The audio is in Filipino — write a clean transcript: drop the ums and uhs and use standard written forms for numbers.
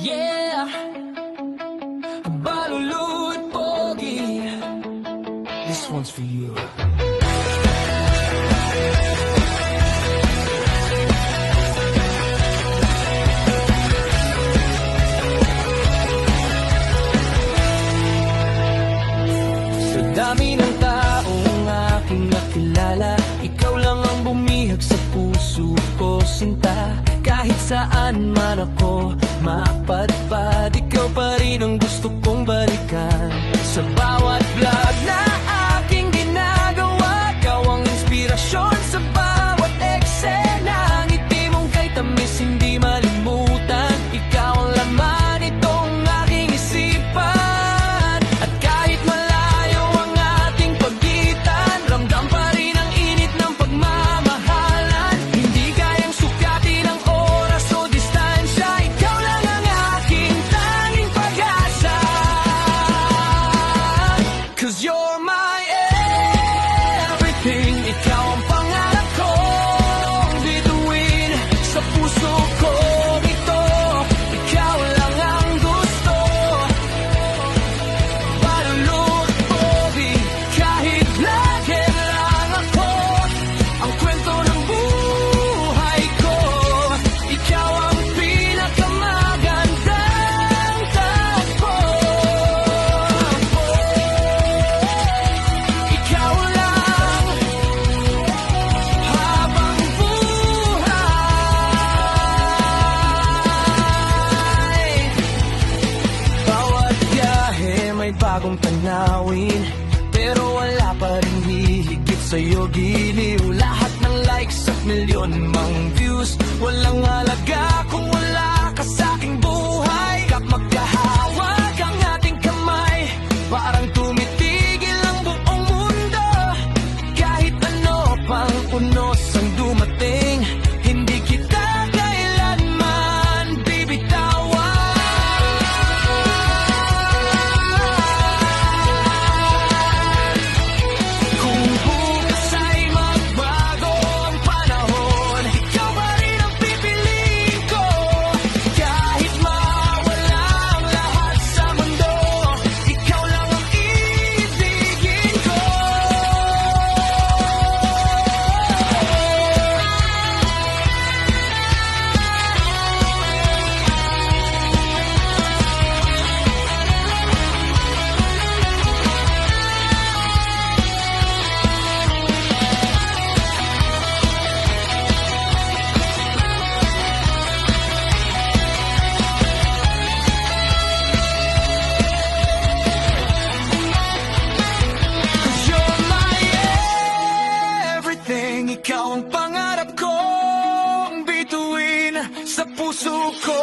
Yeah, Balulud Pogi, this one's for you. Sa dami ng taong aking nakilala, ikaw lang ang bumihag sa puso ko, sinta. Kahit saan man ako mapadpad, ikaw pa rin ang gusto kong balikan. Sa bawat vlog na aking ginagawa, ikaw ang inspirasyon sa bawat eksena. Ngiti mong kay tamis hindi malimutan, ikaw ang laman itong aking isipan. At kahit malayo ang ating pagitan, ramdam pa rin ang init ng pagmamahalan. Hindi kayang sukatin ang oras o distansya, ikaw lang ang aking tanging pag-asa. 'Cause you're my everything, ikaw ang pangarap kong bituin sa puso ko ito, ikaw lang ang gusto. Balulud Pogi, kahit lagi lang ako ang kwento ng buhay ko, ikaw ang pinakamagandang takbo. Ikaw lang habang buhay. Bawat biyahe may bagong tanawin, pero wala pa rin hihigit sa'yo, giliw. Lahat ng likes at milyon mang views, walang halaga kung wala ka sa'king buhay. Kap magkahawak ang ating kamay, parang tumitigil ang buong mundo. Kahit ano pang unos ang dumating, hindi kita kailanman bibitawan. Kung bukas ay magbago ang panahon, ikaw pa rin ang pipiliin ko. Kahit mawala ang lahat sa mundo, ikaw lang ang iibigin ko. Cause you're my everything, ikaw ang pangarap kong bituin sa puso ko.